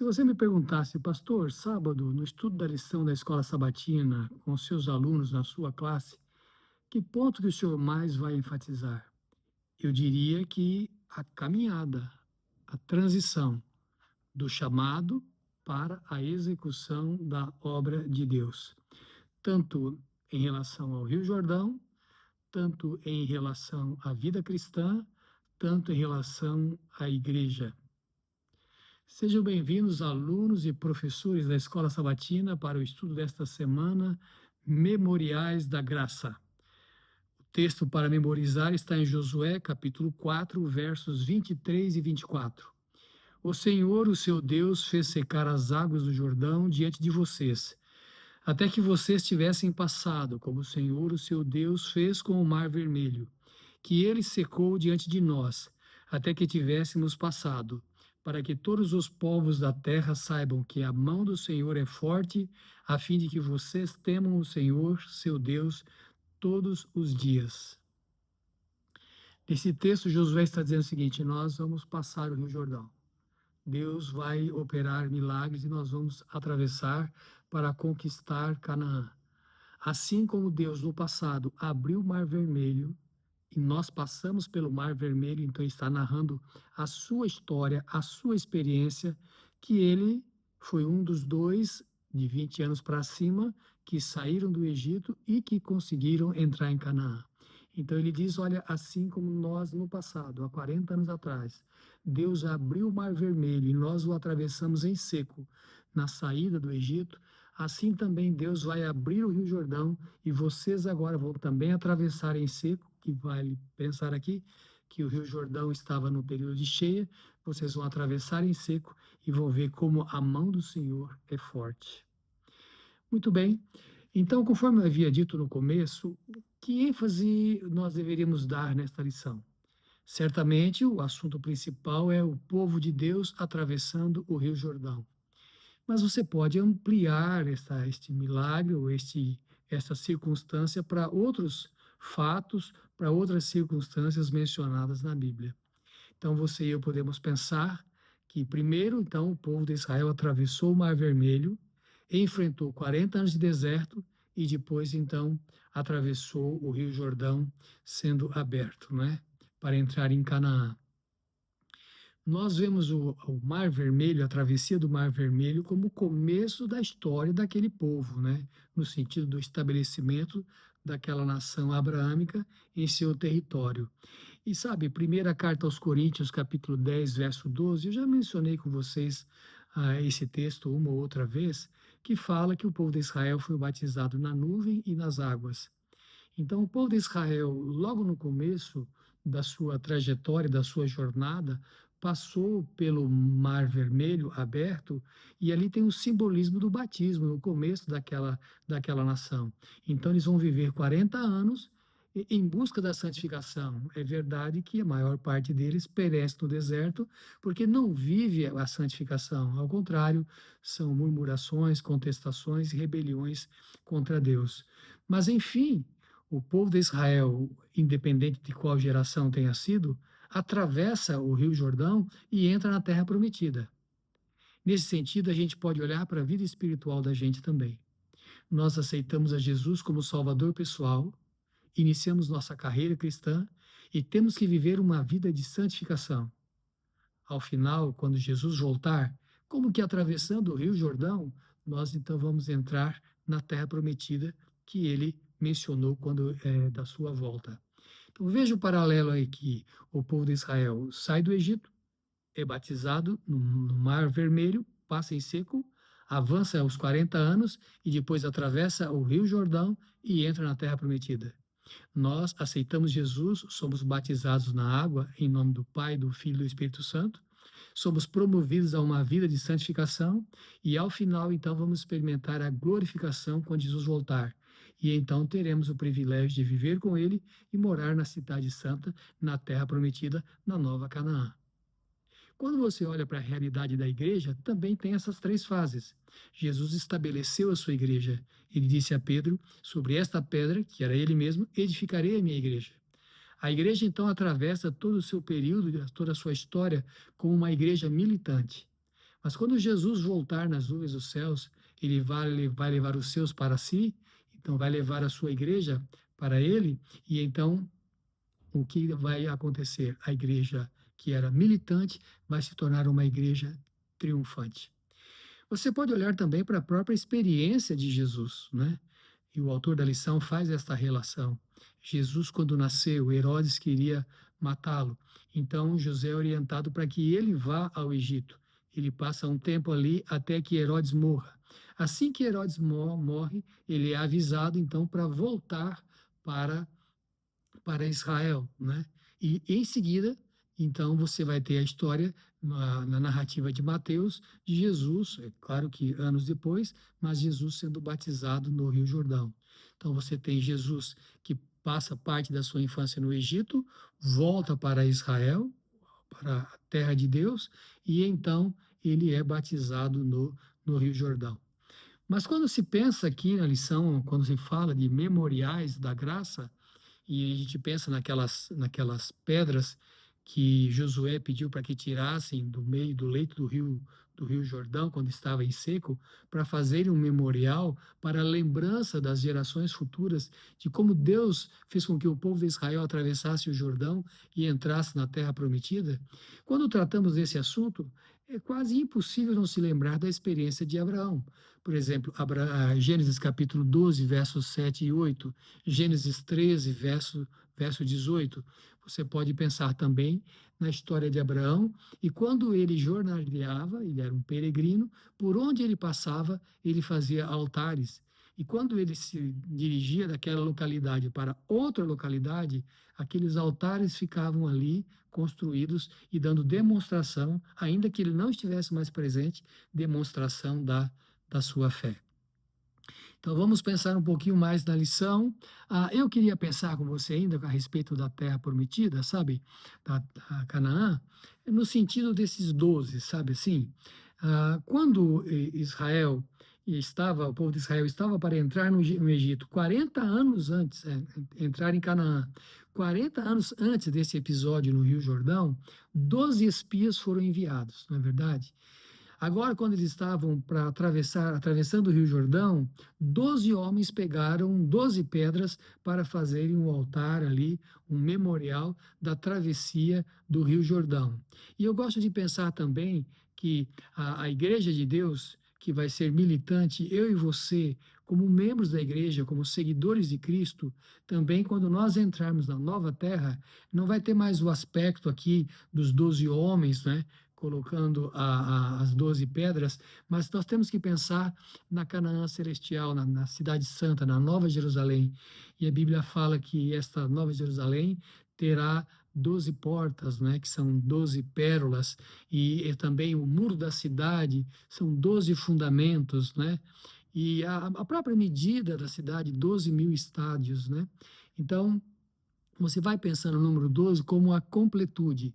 Se você me perguntasse, pastor, sábado, no estudo da lição da escola sabatina, com seus alunos na sua classe, que ponto que o senhor mais vai enfatizar? Eu diria que a caminhada, a transição do chamado para a execução da obra de Deus, tanto em relação ao Rio Jordão, tanto em relação à vida cristã, tanto em relação à igreja. Sejam bem-vindos, alunos e professores da Escola Sabatina, para o estudo desta semana, Memoriais da Graça. O texto para memorizar está em Josué, capítulo 4, versos 23 e 24. O Senhor, o seu Deus, fez secar as águas do Jordão diante de vocês, até que vocês tivessem passado, como o Senhor, o seu Deus, fez com o Mar Vermelho, que ele secou diante de nós, até que tivéssemos passado, para que todos os povos da terra saibam que a mão do Senhor é forte, a fim de que vocês temam o Senhor, seu Deus, todos os dias. Nesse texto, Josué está dizendo o seguinte: nós vamos passar o Rio Jordão. Deus vai operar milagres e nós vamos atravessar para conquistar Canaã. Assim como Deus no passado abriu o Mar Vermelho e nós passamos pelo Mar Vermelho, então está narrando a sua história, a sua experiência, que ele foi um dos dois de 20 anos para cima que saíram do Egito e que conseguiram entrar em Canaã. Então ele diz, olha, assim como nós no passado, há 40 anos atrás, Deus abriu o Mar Vermelho e nós o atravessamos em seco na saída do Egito, assim também Deus vai abrir o Rio Jordão e vocês agora vão também atravessar em seco, que vale pensar aqui que o Rio Jordão estava no período de cheia, vocês vão atravessar em seco e vão ver como a mão do Senhor é forte. Muito bem. Então, conforme eu havia dito no começo, que ênfase nós deveríamos dar nesta lição? Certamente, o assunto principal é o povo de Deus atravessando o Rio Jordão. Mas você pode ampliar este milagre ou essa circunstância para outros fatos, para outras circunstâncias mencionadas na Bíblia. Então, você e eu podemos pensar que, primeiro, então, o povo de Israel atravessou o Mar Vermelho, enfrentou 40 anos de deserto e depois, então, atravessou o Rio Jordão, sendo aberto, não é? Para entrar em Canaã. Nós vemos o Mar Vermelho, a travessia do Mar Vermelho, como o começo da história daquele povo, né? No sentido do estabelecimento daquela nação abraâmica em seu território. E sabe, primeira carta aos Coríntios, capítulo 10, verso 12, eu já mencionei com vocês esse texto uma ou outra vez, que fala que o povo de Israel foi batizado na nuvem e nas águas. Então, o povo de Israel, logo no começo da sua trajetória, da sua jornada, passou pelo Mar Vermelho aberto, e ali tem o simbolismo do batismo, no começo daquela nação. Então, eles vão viver 40 anos em busca da santificação. É verdade que a maior parte deles perece no deserto, porque não vive a santificação. Ao contrário, são murmurações, contestações e rebeliões contra Deus. Mas, enfim, o povo de Israel, independente de qual geração tenha sido, atravessa o Rio Jordão e entra na Terra Prometida. Nesse sentido, a gente pode olhar para a vida espiritual da gente também. Nós aceitamos a Jesus como Salvador pessoal, iniciamos nossa carreira cristã e temos que viver uma vida de santificação. Ao final, quando Jesus voltar, como que atravessando o Rio Jordão, nós então vamos entrar na Terra Prometida que ele mencionou quando da sua volta. Então veja o paralelo aí que o povo de Israel sai do Egito, é batizado no Mar Vermelho, passa em seco, avança aos 40 anos e depois atravessa o Rio Jordão e entra na Terra Prometida. Nós aceitamos Jesus, somos batizados na água em nome do Pai, do Filho e do Espírito Santo, somos promovidos a uma vida de santificação e ao final então vamos experimentar a glorificação quando Jesus voltar. E então teremos o privilégio de viver com ele e morar na cidade santa, na terra prometida, na nova Canaã. Quando você olha para a realidade da igreja, também tem essas três fases. Jesus estabeleceu a sua igreja. Ele disse a Pedro, sobre esta pedra, que era ele mesmo, edificarei a minha igreja. A igreja, então, atravessa todo o seu período, toda a sua história, como uma igreja militante. Mas quando Jesus voltar nas nuvens dos céus, ele vai levar os seus para si, então vai levar a sua igreja para ele, e então o que vai acontecer? A igreja que era militante vai se tornar uma igreja triunfante. Você pode olhar também para a própria experiência de Jesus, né? E o autor da lição faz esta relação. Jesus, quando nasceu, Herodes queria matá-lo. Então, José é orientado para que ele vá ao Egito. Ele passa um tempo ali até que Herodes morra. Assim que Herodes morre, ele é avisado, então, para voltar para Israel, né? E em seguida, então você vai ter a história na narrativa de Mateus de Jesus, é claro que anos depois, mas Jesus sendo batizado no Rio Jordão. Então você tem Jesus que passa parte da sua infância no Egito, volta para Israel, para a terra de Deus, e então ele é batizado no Rio Jordão. Mas quando se pensa aqui na lição, quando se fala de memoriais da graça, e a gente pensa naquelas pedras que Josué pediu para que tirassem do meio do leito do rio Jordão, quando estava em seco, para fazerem um memorial para a lembrança das gerações futuras de como Deus fez com que o povo de Israel atravessasse o Jordão e entrasse na terra prometida. Quando tratamos desse assunto, é quase impossível não se lembrar da experiência de Abraão. Por exemplo, Gênesis capítulo 12, versos 7 e 8, Gênesis 13, verso 18. Você pode pensar também na história de Abraão, e quando ele jornaleava, ele era um peregrino, por onde ele passava, ele fazia altares. E quando ele se dirigia daquela localidade para outra localidade, aqueles altares ficavam ali construídos e dando demonstração, ainda que ele não estivesse mais presente, demonstração da sua fé. Então vamos pensar um pouquinho mais na lição. Eu queria pensar com você ainda a respeito da terra prometida, sabe? Da Canaã, no sentido desses 12, sabe assim? Quando o povo de Israel estava para entrar no Egito, 40 anos antes, entrar em Canaã, 40 anos antes desse episódio no Rio Jordão, 12 espias foram enviados, não é verdade? Agora, quando eles estavam para atravessando o Rio Jordão, 12 homens pegaram 12 pedras para fazerem um altar ali, um memorial da travessia do Rio Jordão. E eu gosto de pensar também que a Igreja de Deus, que vai ser militante, eu e você, como membros da igreja, como seguidores de Cristo, também quando nós entrarmos na nova terra, não vai ter mais o aspecto aqui dos 12 homens, né? Colocando as 12 pedras, mas nós temos que pensar na Canaã celestial, na cidade santa, na Nova Jerusalém. E a Bíblia fala que esta Nova Jerusalém terá 12 portas, né, que são 12 pérolas, e também o muro da cidade são 12 fundamentos, né? E a própria medida da cidade, 12.000 estádios, né? Então, você vai pensando no número 12 como a completude.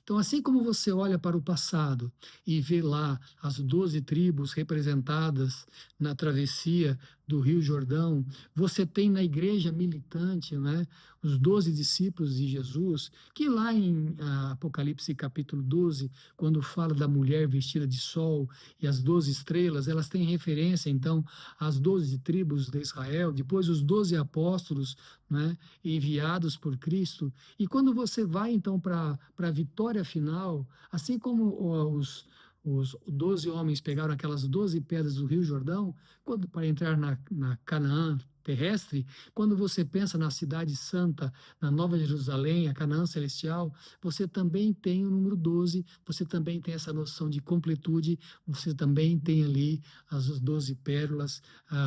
Então, assim como você olha para o passado e vê lá as 12 tribos representadas na travessia do Rio Jordão, você tem na igreja militante, né, os 12 discípulos de Jesus, que lá em Apocalipse capítulo 12, quando fala da mulher vestida de sol e as 12 estrelas, elas têm referência, então, às 12 tribos de Israel, depois os 12 apóstolos, né, enviados por Cristo. E quando você vai, então, para a vitória final, assim como os 12 homens pegaram aquelas 12 pedras do Rio Jordão para entrar na Canaã terrestre, quando você pensa na cidade santa, na Nova Jerusalém, a Canaã celestial, você também tem o número 12, você também tem essa noção de completude, você também tem ali as 12 pérolas,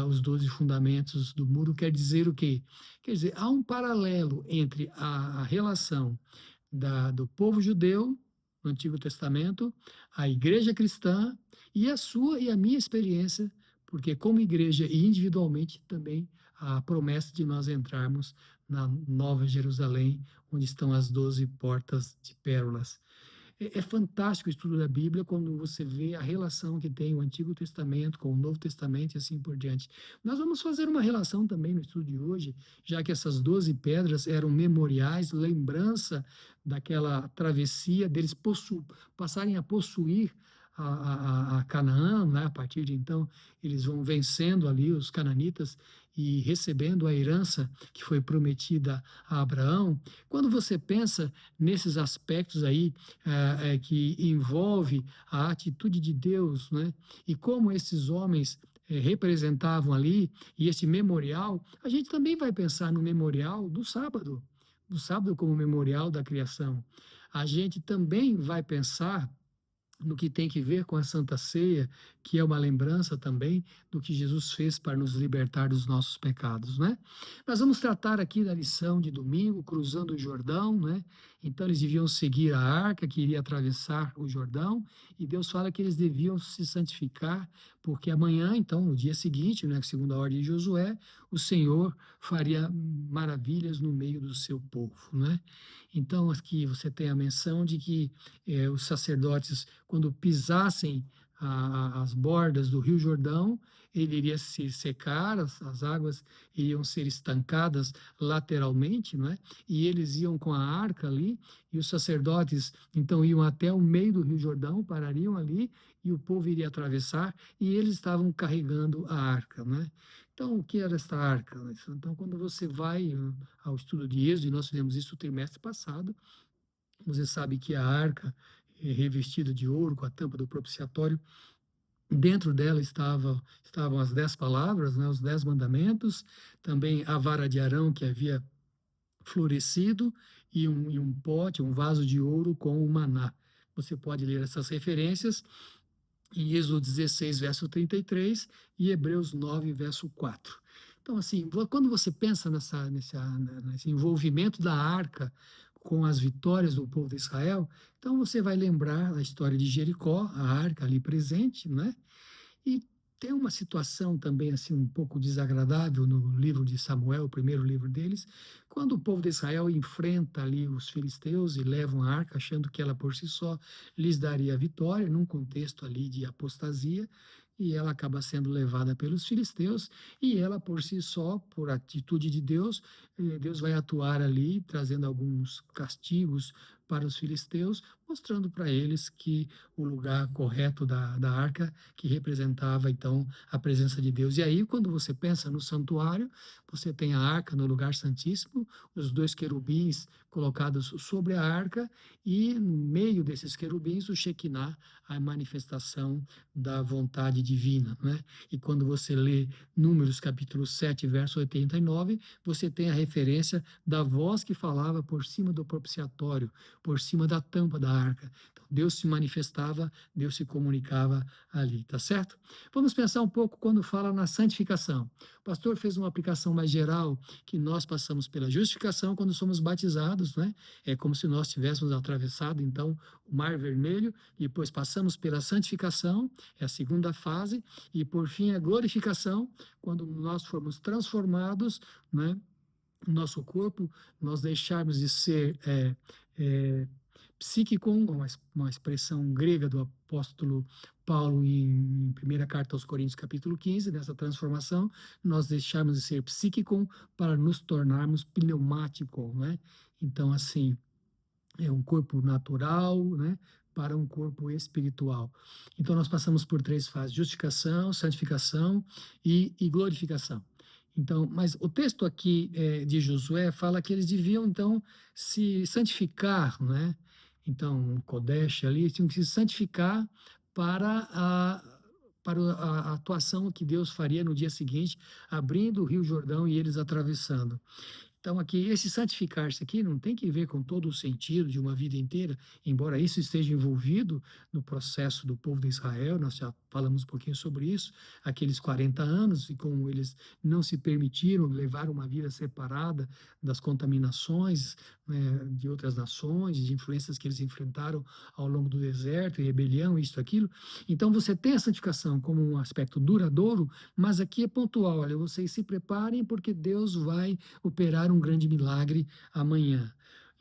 os 12 fundamentos do muro. Quer dizer o quê? Quer dizer, há um paralelo entre a relação do povo judeu no Antigo Testamento, a igreja cristã e a sua e a minha experiência, porque como igreja e individualmente também a promessa de nós entrarmos na Nova Jerusalém, onde estão as 12 portas de pérolas. É fantástico o estudo da Bíblia quando você vê a relação que tem o Antigo Testamento com o Novo Testamento e assim por diante. Nós vamos fazer uma relação também no estudo de hoje, já que essas 12 pedras eram memoriais, lembrança daquela travessia, deles passarem a possuir a Canaã, né? A partir de então, eles vão vencendo ali os cananitas e recebendo a herança que foi prometida a Abraão. Quando você pensa nesses aspectos aí que envolve a atitude de Deus, né? E como esses homens representavam ali, e esse memorial, a gente também vai pensar no memorial do sábado como memorial da criação. A gente também vai pensar no que tem que ver com a Santa Ceia, que é uma lembrança também do que Jesus fez para nos libertar dos nossos pecados, né? Nós vamos tratar aqui da lição de domingo, cruzando o Jordão, né? Então eles deviam seguir a arca que iria atravessar o Jordão, e Deus fala que eles deviam se santificar, porque amanhã, então, no dia seguinte, né, segundo a ordem de Josué, o Senhor faria maravilhas no meio do seu povo, né? Então aqui você tem a menção de que os sacerdotes, quando pisassem as bordas do Rio Jordão, ele iria se secar, as águas iriam ser estancadas lateralmente, não é? E eles iam com a arca ali, e os sacerdotes então iam até o meio do Rio Jordão, parariam ali, e o povo iria atravessar, e eles estavam carregando a arca, né? Então, o que era esta arca? Então, quando você vai ao estudo de Êxodo, e nós fizemos isso o trimestre passado, você sabe que a arca é revestida de ouro com a tampa do propiciatório, dentro dela estavam as 10 palavras, né, os 10 mandamentos, também a vara de Arão que havia florescido e um pote, um vaso de ouro com o maná. Você pode ler essas referências em Êxodo 16, verso 33 e Hebreus 9, verso 4. Então, assim, quando você pensa nesse envolvimento da arca com as vitórias do povo de Israel, então você vai lembrar a história de Jericó, a arca ali presente, né? E tem uma situação também assim um pouco desagradável no livro de Samuel, o primeiro livro deles, quando o povo de Israel enfrenta ali os filisteus e levam a arca achando que ela por si só lhes daria a vitória, num contexto ali de apostasia, e ela acaba sendo levada pelos filisteus, e ela por si só, por atitude de Deus, Deus vai atuar ali, trazendo alguns castigos para os filisteus, mostrando para eles que o lugar correto da arca, que representava então a presença de Deus. E aí, quando você pensa no santuário, você tem a arca no lugar santíssimo, os dois querubins colocados sobre a arca, e no meio desses querubins o Shekinah, a manifestação da vontade divina, né? E quando você lê Números capítulo 7, verso 89, você tem a referência da voz que falava por cima do propiciatório, por cima da tampa da arca. Então, Deus se manifestava, Deus se comunicava ali, tá certo? Vamos pensar um pouco quando fala na santificação. O pastor fez uma aplicação mais geral, que nós passamos pela justificação quando somos batizados, né? É como se nós tivéssemos atravessado, então, o Mar Vermelho, e depois passamos pela santificação, é a segunda fase, e por fim a glorificação, quando nós formos transformados, né? Nosso corpo, nós deixarmos de ser psíquico, uma expressão grega do apóstolo Paulo em primeira carta aos Coríntios, capítulo 15, nessa transformação, nós deixarmos de ser psíquico para nos tornarmos pneumático, né? Então, assim, é um corpo natural, né? Para um corpo espiritual. Então, nós passamos por três fases: justificação, santificação e glorificação. Então, mas o texto aqui de Josué fala que eles deviam, então, se santificar, né? Então, Kodesh ali, tinham que se santificar para a atuação que Deus faria no dia seguinte, abrindo o Rio Jordão e eles atravessando. Então, aqui, esse santificar-se aqui não tem que ver com todo o sentido de uma vida inteira, embora isso esteja envolvido no processo do povo de Israel, nós já falamos um pouquinho sobre isso, aqueles 40 anos, e como eles não se permitiram levar uma vida separada das contaminações, né, de outras nações, de influências que eles enfrentaram ao longo do deserto, e rebelião, isso, aquilo. Então, você tem a santificação como um aspecto duradouro, mas aqui é pontual, olha, vocês se preparem porque Deus vai operar um grande milagre amanhã.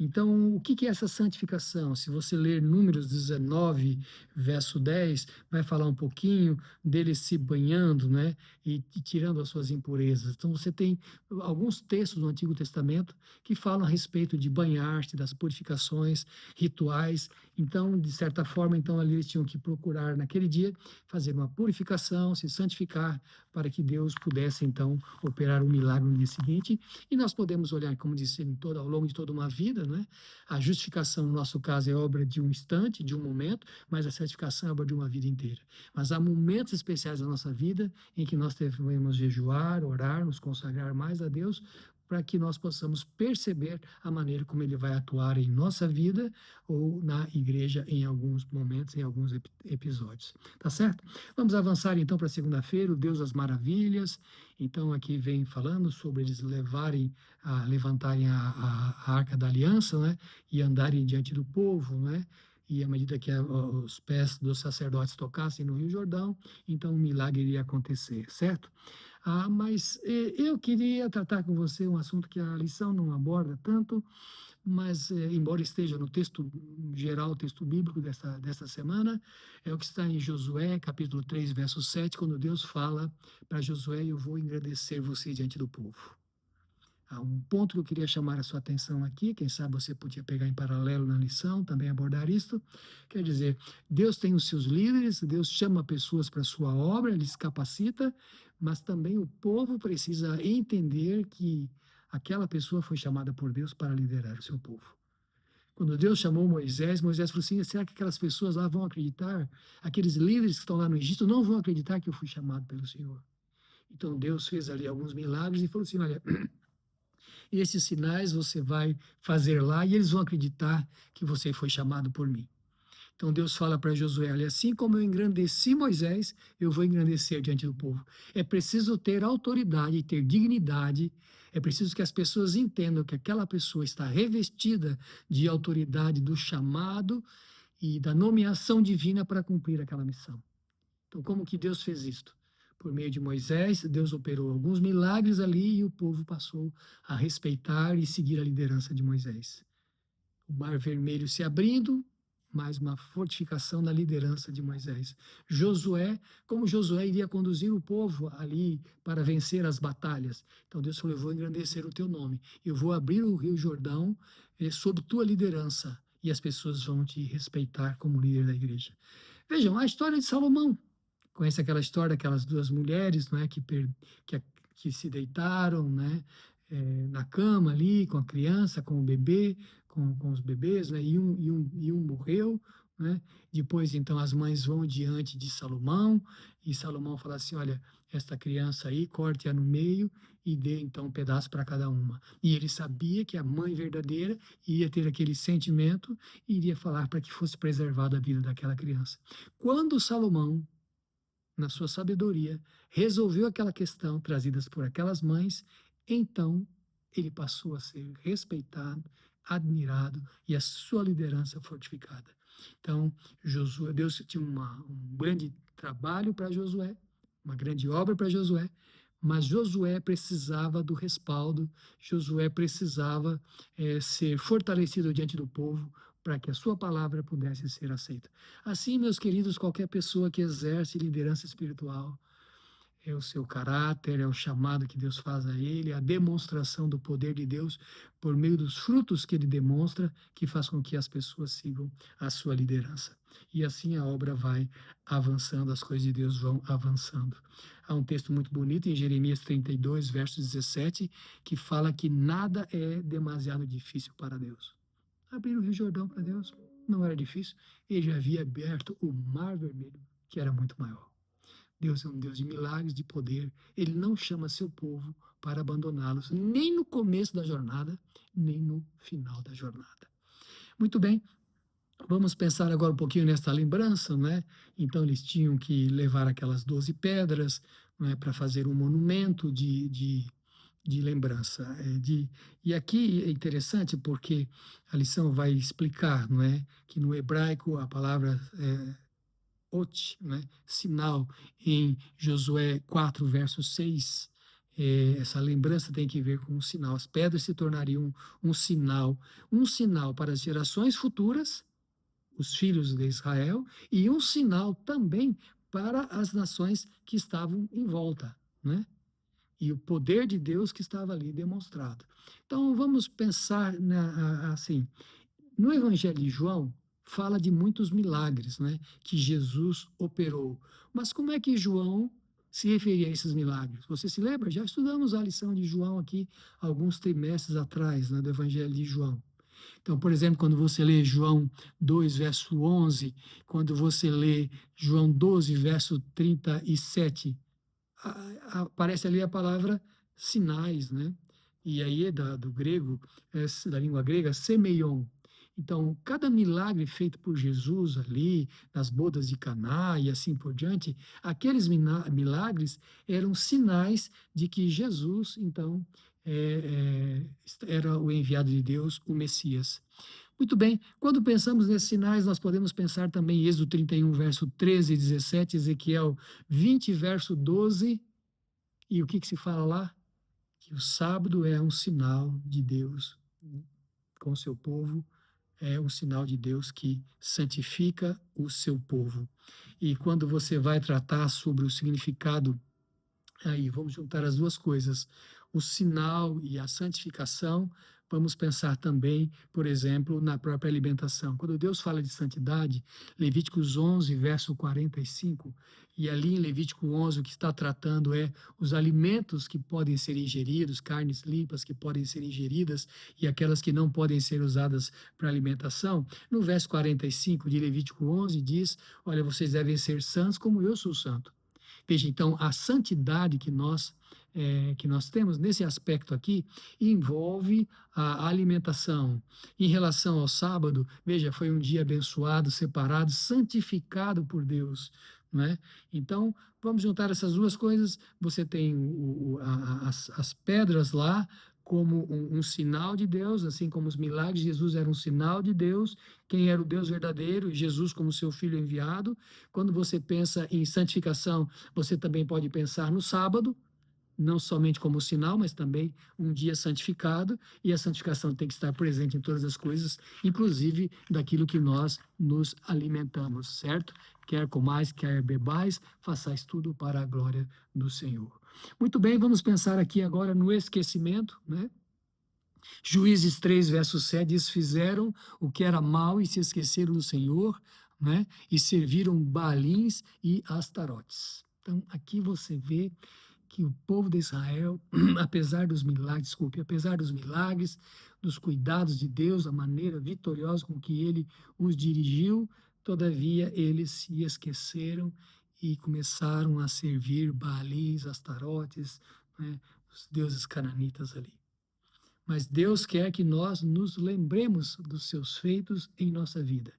Então, o que que é essa santificação? Se você ler Números 19, verso 10, vai falar um pouquinho dele se banhando, né, e tirando as suas impurezas. Então, você tem alguns textos no Antigo Testamento que falam a respeito de banhar-se, das purificações rituais. Então, de certa forma, então ali eles tinham que procurar naquele dia fazer uma purificação, se santificar, para que Deus pudesse então operar um milagre no dia seguinte. E nós podemos olhar, como disse, ao longo de toda uma vida, né? A justificação, no nosso caso, é obra de um instante, de um momento, mas a santificação é obra de uma vida inteira. Mas há momentos especiais da nossa vida em que nós devemos jejuar, orar, nos consagrar mais a Deus, para que nós possamos perceber a maneira como Ele vai atuar em nossa vida ou na igreja em alguns momentos, em alguns episódios. Tá certo? Vamos avançar então para segunda-feira, o Deus das Maravilhas. Então aqui vem falando sobre eles levantarem a Arca da Aliança, né? E andarem diante do povo, né? E à medida que os pés dos sacerdotes tocassem no Rio Jordão, então um milagre iria acontecer, certo? Mas eu queria tratar com você um assunto que a lição não aborda tanto, mas embora esteja no texto geral, o texto bíblico desta semana, é o que está em Josué, capítulo 3, verso 7, quando Deus fala para Josué: eu vou engrandecer você diante do povo. Há um ponto que eu queria chamar a sua atenção aqui, quem sabe você podia pegar em paralelo na lição, também abordar isto. Quer dizer, Deus tem os seus líderes, Deus chama pessoas para a sua obra, Ele se capacita, mas também o povo precisa entender que aquela pessoa foi chamada por Deus para liderar o seu povo. Quando Deus chamou Moisés, Moisés falou assim: será que aquelas pessoas lá vão acreditar? Aqueles líderes que estão lá no Egito não vão acreditar que eu fui chamado pelo Senhor? Então Deus fez ali alguns milagres e falou assim: olha, esses sinais você vai fazer lá e eles vão acreditar que você foi chamado por mim. Então Deus fala para Josué: olha, assim como eu engrandeci Moisés, eu vou engrandecer diante do povo. É preciso ter autoridade, ter dignidade. É preciso que as pessoas entendam que aquela pessoa está revestida de autoridade, do chamado e da nomeação divina para cumprir aquela missão. Então, como que Deus fez isto? Por meio de Moisés, Deus operou alguns milagres ali e o povo passou a respeitar e seguir a liderança de Moisés. O Mar Vermelho se abrindo, mais uma fortificação na liderança de Moisés. Josué, como Josué iria conduzir o povo ali para vencer as batalhas. Então Deus falou: eu vou engrandecer o teu nome, eu vou abrir o Rio Jordão sob tua liderança e as pessoas vão te respeitar como líder da igreja. Vejam, a história de Salomão. Conhece aquela história daquelas duas mulheres, não é, que se deitaram, né, na cama ali com a criança, com o bebê, com os bebês, né, e um morreu, né? Depois então as mães vão diante de Salomão e Salomão fala assim: olha, esta criança aí, corte-a no meio e dê então um pedaço para cada uma. E ele sabia que a mãe verdadeira iria ter aquele sentimento e iria falar para que fosse preservada a vida daquela criança. Quando Salomão, na sua sabedoria, resolveu aquela questão trazida por aquelas mães, então ele passou a ser respeitado, admirado e a sua liderança fortificada. Então, Josué, Deus tinha um grande trabalho para Josué, uma grande obra para Josué, mas Josué precisava do respaldo, Josué precisava ser fortalecido diante do povo para que a sua palavra pudesse ser aceita. Assim, meus queridos, qualquer pessoa que exerce liderança espiritual, é o seu caráter, é o chamado que Deus faz a ele, a demonstração do poder de Deus por meio dos frutos que ele demonstra, que faz com que as pessoas sigam a sua liderança. E assim a obra vai avançando, as coisas de Deus vão avançando. Há um texto muito bonito em Jeremias 32, verso 17, que fala que nada é demasiado difícil para Deus. Abrir o Rio Jordão para Deus não era difícil. Ele já havia aberto o Mar Vermelho, que era muito maior. Deus é um Deus de milagres, de poder. Ele não chama seu povo para abandoná-los, nem no começo da jornada, nem no final da jornada. Muito bem, vamos pensar agora um pouquinho nessa lembrança, né? Então, eles tinham que levar aquelas 12 pedras, né, para fazer um monumento de lembrança. E aqui é interessante porque a lição vai explicar, não é, que no hebraico a palavra ot, né, sinal, em Josué 4, verso 6, essa lembrança tem que ver com um sinal. As pedras se tornariam um sinal para as gerações futuras, os filhos de Israel, e um sinal também para as nações que estavam em volta, né? E o poder de Deus que estava ali demonstrado. Então vamos pensar assim, no Evangelho de João fala de muitos milagres, né, que Jesus operou. Mas como é que João se referia a esses milagres? Você se lembra? Já estudamos a lição de João aqui alguns trimestres atrás, né, do Evangelho de João. Então, por exemplo, quando você lê João 2, verso 11, quando você lê João 12, verso 37, aparece ali a palavra sinais, né? E aí é do grego, da língua grega, semeion. Então, cada milagre feito por Jesus ali, nas bodas de Caná e assim por diante, aqueles milagres eram sinais de que Jesus, então, era o enviado de Deus, o Messias. Muito bem, quando pensamos nesses sinais, nós podemos pensar também em Êxodo 31, verso 13 e 17, Ezequiel 20, verso 12, e o que se fala lá? Que o sábado é um sinal de Deus com o seu povo, é um sinal de Deus que santifica o seu povo. E quando você vai tratar sobre o significado, aí vamos juntar as duas coisas, o sinal e a santificação. Vamos pensar também, por exemplo, na própria alimentação. Quando Deus fala de santidade, Levíticos 11, verso 45, e ali em Levítico 11 o que está tratando é os alimentos que podem ser ingeridos, carnes limpas que podem ser ingeridas e aquelas que não podem ser usadas para alimentação. No verso 45 de Levítico 11 diz, olha, vocês devem ser santos como eu sou santo. Veja, então, a santidade que nós temos nesse aspecto aqui envolve a alimentação. Em relação ao sábado, veja, foi um dia abençoado, separado, santificado por Deus. Né? Então, vamos juntar essas duas coisas. Você tem as pedras lá como um sinal de Deus, assim como os milagres de Jesus eram um sinal de Deus, quem era o Deus verdadeiro, Jesus como seu filho enviado. Quando você pensa em santificação, você também pode pensar no sábado, não somente como sinal, mas também um dia santificado, e a santificação tem que estar presente em todas as coisas, inclusive daquilo que nós nos alimentamos, certo? Quer comais, quer bebais, façais tudo para a glória do Senhor. Muito bem, vamos pensar aqui agora no esquecimento, né? Juízes 3, verso 7 diz, fizeram o que era mal e se esqueceram do Senhor, né? E serviram Baalins e Astarotes. Então, aqui você vê que o povo de Israel, apesar dos milagres, dos cuidados de Deus, a maneira vitoriosa com que ele os dirigiu, todavia eles se esqueceram e começaram a servir Baalins, Astarotes, né, os deuses cananitas ali. Mas Deus quer que nós nos lembremos dos seus feitos em nossa vida.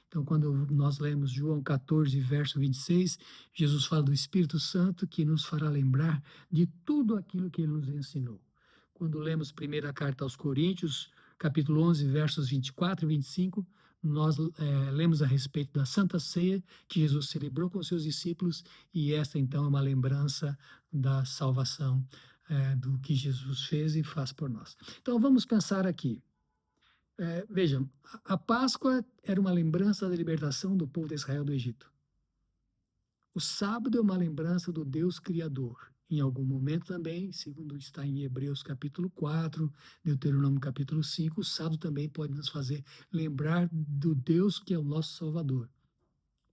Então, quando nós lemos João 14, verso 26, Jesus fala do Espírito Santo que nos fará lembrar de tudo aquilo que ele nos ensinou. Quando lemos primeira carta aos Coríntios, capítulo 11, versos 24 e 25, nós lemos a respeito da Santa Ceia que Jesus celebrou com seus discípulos, e esta então é uma lembrança da salvação, do que Jesus fez e faz por nós. Então vamos pensar aqui. Vejam, a Páscoa era uma lembrança da libertação do povo de Israel do Egito. O sábado é uma lembrança do Deus Criador. Em algum momento também, segundo está em Hebreus capítulo 4, Deuteronômio capítulo 5, o sábado também pode nos fazer lembrar do Deus que é o nosso Salvador.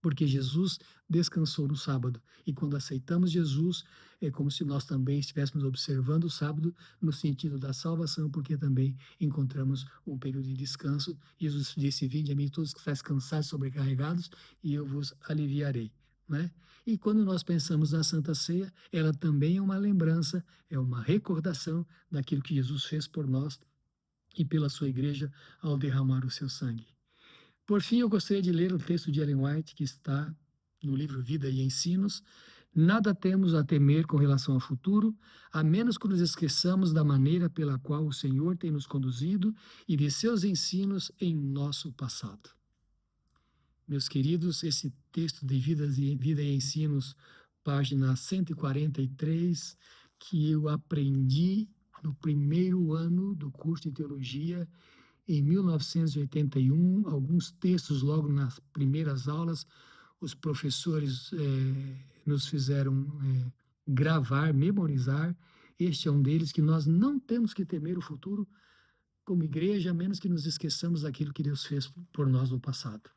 Porque Jesus descansou no sábado. E quando aceitamos Jesus, é como se nós também estivéssemos observando o sábado no sentido da salvação, porque também encontramos um período de descanso. Jesus disse, vinde a mim todos que estáis cansados e sobrecarregados, e eu vos aliviarei. Né? E quando nós pensamos na Santa Ceia, ela também é uma lembrança, é uma recordação daquilo que Jesus fez por nós e pela sua igreja ao derramar o seu sangue. Por fim, eu gostaria de ler o texto de Ellen White, que está no livro Vida e Ensinos. Nada temos a temer com relação ao futuro, a menos que nos esqueçamos da maneira pela qual o Senhor tem nos conduzido e de seus ensinos em nosso passado. Meus queridos, esse texto de Vida e Ensinos, página 143, que eu aprendi no primeiro ano do curso de teologia, em 1981, alguns textos logo nas primeiras aulas, os professores nos fizeram gravar, memorizar. Este é um deles, que nós não temos que temer o futuro como igreja, a menos que nos esqueçamos daquilo que Deus fez por nós no passado.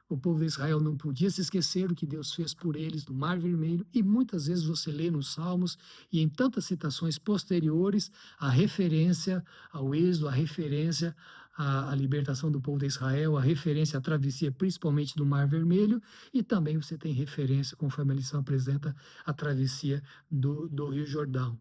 O povo de Israel não podia se esquecer do que Deus fez por eles no Mar Vermelho, e muitas vezes você lê nos Salmos e em tantas citações posteriores a referência ao Êxodo, a referência à libertação do povo de Israel, a referência à travessia principalmente do Mar Vermelho, e também você tem referência, conforme a lição apresenta, à travessia do Rio Jordão.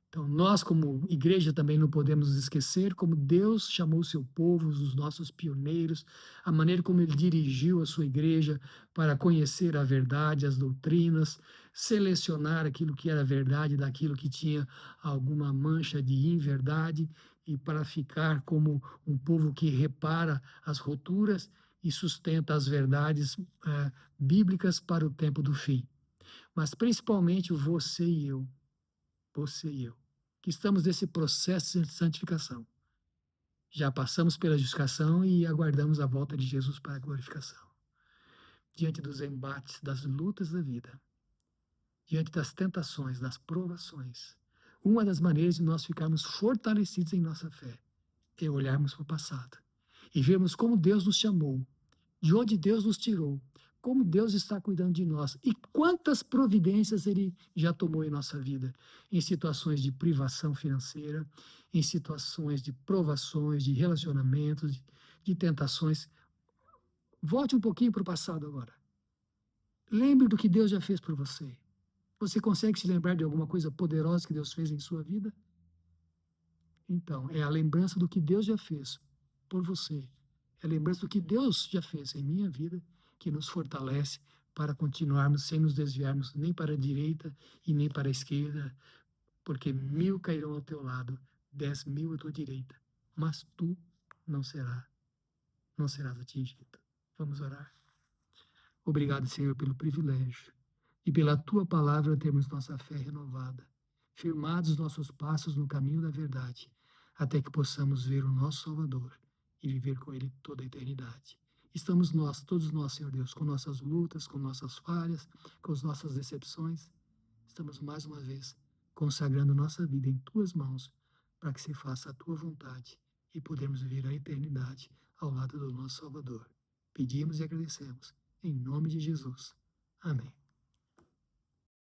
Então, nós, como igreja, também não podemos nos esquecer como Deus chamou o seu povo, os nossos pioneiros, a maneira como ele dirigiu a sua igreja para conhecer a verdade, as doutrinas, selecionar aquilo que era verdade daquilo que tinha alguma mancha de inverdade, e para ficar como um povo que repara as rupturas e sustenta as verdades bíblicas para o tempo do fim. Mas principalmente você e eu, que estamos nesse processo de santificação. Já passamos pela justificação e aguardamos a volta de Jesus para a glorificação. Diante dos embates, das lutas da vida, diante das tentações, das provações, uma das maneiras de nós ficarmos fortalecidos em nossa fé é olharmos para o passado e vermos como Deus nos chamou, de onde Deus nos tirou, como Deus está cuidando de nós e quantas providências Ele já tomou em nossa vida, em situações de privação financeira, em situações de provações, de relacionamentos, de tentações. Volte um pouquinho para o passado agora. Lembre do que Deus já fez por você. Você consegue se lembrar de alguma coisa poderosa que Deus fez em sua vida? Então, é a lembrança do que Deus já fez por você. É a lembrança do que Deus já fez em minha vida que nos fortalece para continuarmos sem nos desviarmos nem para a direita e nem para a esquerda, porque 1000 cairão ao teu lado, 10.000 à tua direita, mas tu não serás atingido. Vamos orar. Obrigado, Senhor, pelo privilégio e pela tua palavra termos nossa fé renovada, firmados nossos passos no caminho da verdade, até que possamos ver o nosso Salvador e viver com Ele toda a eternidade. Estamos nós, todos nós, Senhor Deus, com nossas lutas, com nossas falhas, com as nossas decepções. Estamos mais uma vez consagrando nossa vida em tuas mãos, para que se faça a tua vontade e podemos viver a eternidade ao lado do nosso Salvador. Pedimos e agradecemos, em nome de Jesus. Amém.